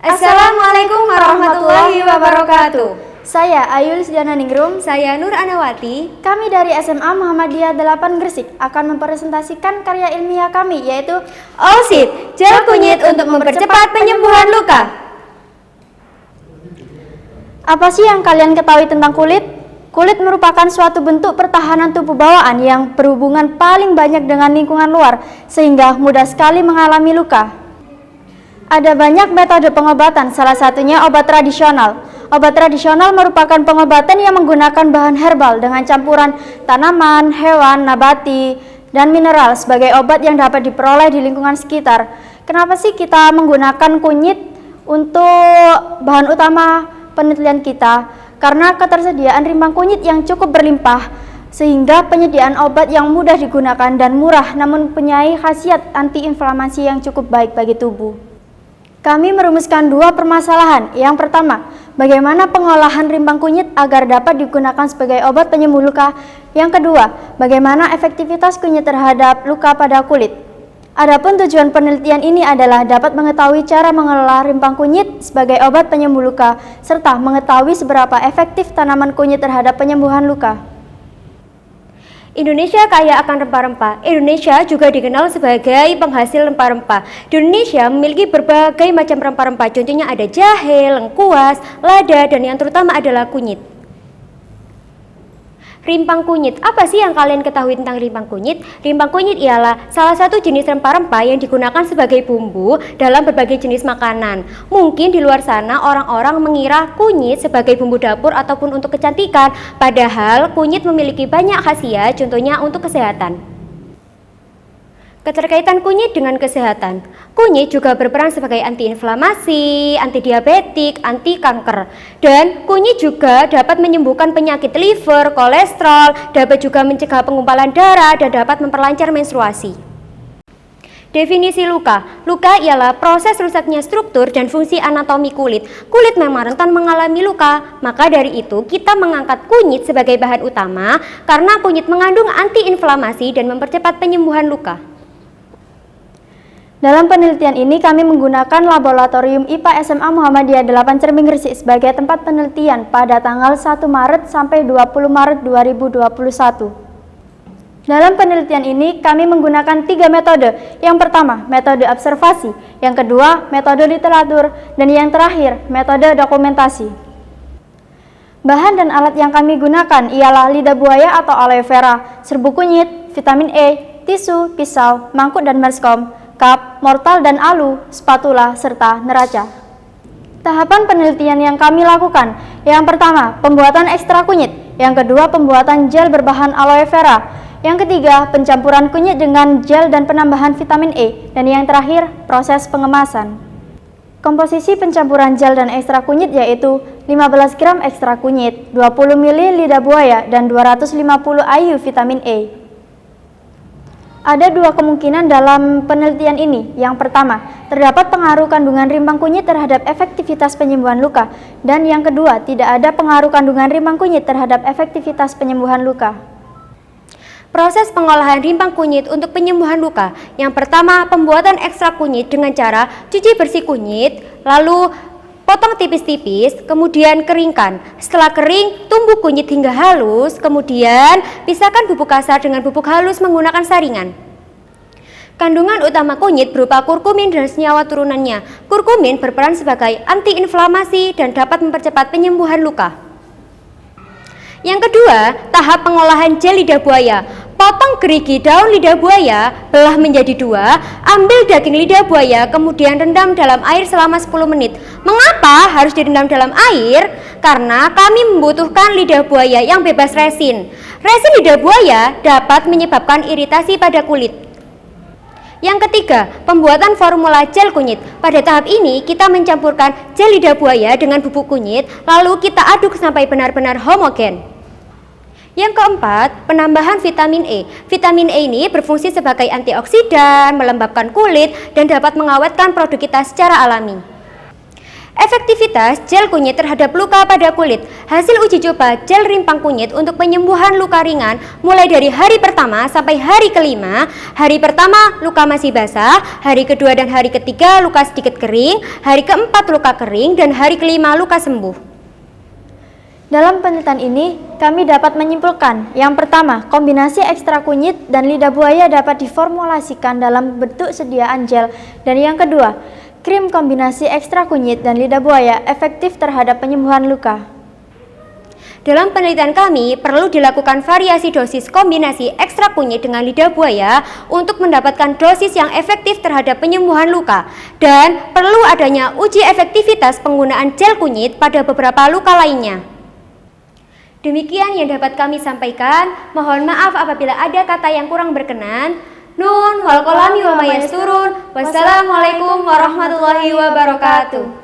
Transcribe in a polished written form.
Assalamualaikum warahmatullahi wabarakatuh. Saya Ayul Sdiana Ningrum. Saya Nur Anawati. Kami dari SMA Muhammadiyah 8 Gresik akan mempresentasikan karya ilmiah kami, yaitu OSIT, gel kunyit untuk mempercepat penyembuhan luka. Apa sih yang kalian ketahui tentang kulit? Kulit merupakan suatu bentuk pertahanan tubuh bawaan yang berhubungan paling banyak dengan lingkungan luar, sehingga mudah sekali mengalami luka. Ada banyak metode pengobatan, salah satunya obat tradisional. Obat tradisional merupakan pengobatan yang menggunakan bahan herbal dengan campuran tanaman, hewan, nabati, dan mineral sebagai obat yang dapat diperoleh di lingkungan sekitar. Kenapa sih kita menggunakan kunyit untuk bahan utama penelitian kita? Karena ketersediaan rimbang kunyit yang cukup berlimpah, sehingga penyediaan obat yang mudah digunakan dan murah namun mempunyai khasiat antiinflamasi yang cukup baik bagi tubuh. Kami merumuskan dua permasalahan. Yang pertama, bagaimana pengolahan rimbang kunyit agar dapat digunakan sebagai obat penyembuh luka. Yang kedua, bagaimana efektivitas kunyit terhadap luka pada kulit. Adapun tujuan penelitian ini adalah dapat mengetahui cara mengelola rimbang kunyit sebagai obat penyembuh luka, serta mengetahui seberapa efektif tanaman kunyit terhadap penyembuhan luka. Indonesia kaya akan rempah-rempah. Indonesia juga dikenal sebagai penghasil rempah-rempah. Di Indonesia memiliki berbagai macam rempah-rempah. Contohnya ada jahe, lengkuas, lada, dan yang terutama adalah kunyit. Rimpang kunyit. Apa sih yang kalian ketahui tentang rimpang kunyit? Rimpang kunyit ialah salah satu jenis rempah-rempah yang digunakan sebagai bumbu dalam berbagai jenis makanan. Mungkin di luar sana orang-orang mengira kunyit sebagai bumbu dapur ataupun untuk kecantikan, padahal kunyit memiliki banyak khasiat, contohnya untuk kesehatan. Keterkaitan kunyit dengan kesehatan. Kunyit juga berperan sebagai antiinflamasi, antidiabetik, anti kanker. Dan kunyit juga dapat menyembuhkan penyakit liver, kolesterol, dapat juga mencegah penggumpalan darah dan dapat memperlancar menstruasi. Definisi luka. Luka ialah proses rusaknya struktur dan fungsi anatomi kulit. Kulit memang rentan mengalami luka, maka dari itu kita mengangkat kunyit sebagai bahan utama karena kunyit mengandung antiinflamasi dan mempercepat penyembuhan luka. Dalam penelitian ini kami menggunakan Laboratorium IPA SMA Muhammadiyah 8 Cerming Gresik sebagai tempat penelitian pada tanggal 1 Maret sampai 20 Maret 2021. Dalam penelitian ini kami menggunakan 3 metode. Yang pertama, metode observasi, yang kedua, metode literatur, dan yang terakhir, metode dokumentasi. Bahan dan alat yang kami gunakan ialah lidah buaya atau aloe vera, serbuk kunyit, vitamin E, tisu, pisau, mangkuk dan baskom, kap, mortal dan alu, spatula, serta neraca. Tahapan penelitian yang kami lakukan. Yang pertama, pembuatan ekstrak kunyit. Yang kedua, pembuatan gel berbahan aloe vera. Yang ketiga, pencampuran kunyit dengan gel dan penambahan vitamin E. Dan yang terakhir, proses pengemasan. Komposisi pencampuran gel dan ekstrak kunyit yaitu 15 gram ekstrak kunyit, 20 ml lidah buaya, dan 250 IU vitamin E. Ada dua kemungkinan dalam penelitian ini. Yang pertama, terdapat pengaruh kandungan rimbang kunyit terhadap efektivitas penyembuhan luka. Dan yang kedua, tidak ada pengaruh kandungan rimbang kunyit terhadap efektivitas penyembuhan luka. Proses pengolahan rimbang kunyit untuk penyembuhan luka. Yang pertama, pembuatan ekstrak kunyit dengan cara cuci bersih kunyit, lalu potong tipis-tipis, kemudian keringkan. Setelah kering, tumbuk kunyit hingga halus, kemudian pisahkan bubuk kasar dengan bubuk halus menggunakan saringan. Kandungan utama kunyit berupa kurkumin dan senyawa turunannya. Kurkumin berperan sebagai antiinflamasi dan dapat mempercepat penyembuhan luka. Yang kedua, tahap pengolahan gel lidah buaya. Potong gerigi daun lidah buaya, belah menjadi 2, ambil daging lidah buaya, kemudian rendam dalam air selama 10 menit. Mengapa harus direndam dalam air? Karena kami membutuhkan lidah buaya yang bebas resin. Resin lidah buaya dapat menyebabkan iritasi pada kulit. Yang ketiga, pembuatan formula gel kunyit. Pada tahap ini, kita mencampurkan gel lidah buaya dengan bubuk kunyit, lalu kita aduk sampai benar-benar homogen. Yang keempat, penambahan vitamin E. Vitamin E ini berfungsi sebagai antioksidan, melembabkan kulit, dan dapat mengawetkan produk kita secara alami. Efektivitas gel kunyit terhadap luka pada kulit. Hasil uji coba gel rimpang kunyit untuk penyembuhan luka ringan mulai dari hari pertama sampai hari kelima. Hari pertama luka masih basah, hari kedua dan hari ketiga luka sedikit kering, hari keempat luka kering, dan hari kelima luka sembuh. Dalam penelitian ini, kami dapat menyimpulkan, yang pertama, kombinasi ekstrak kunyit dan lidah buaya dapat diformulasikan dalam bentuk sediaan gel, dan yang kedua, krim kombinasi ekstrak kunyit dan lidah buaya efektif terhadap penyembuhan luka. Dalam penelitian kami, perlu dilakukan variasi dosis kombinasi ekstrak kunyit dengan lidah buaya untuk mendapatkan dosis yang efektif terhadap penyembuhan luka, dan perlu adanya uji efektivitas penggunaan gel kunyit pada beberapa luka lainnya. Demikian yang dapat kami sampaikan. Mohon maaf apabila ada kata yang kurang berkenan. Nun wal qalami wa ma yasturun. Wassalamualaikum warahmatullahi wabarakatuh.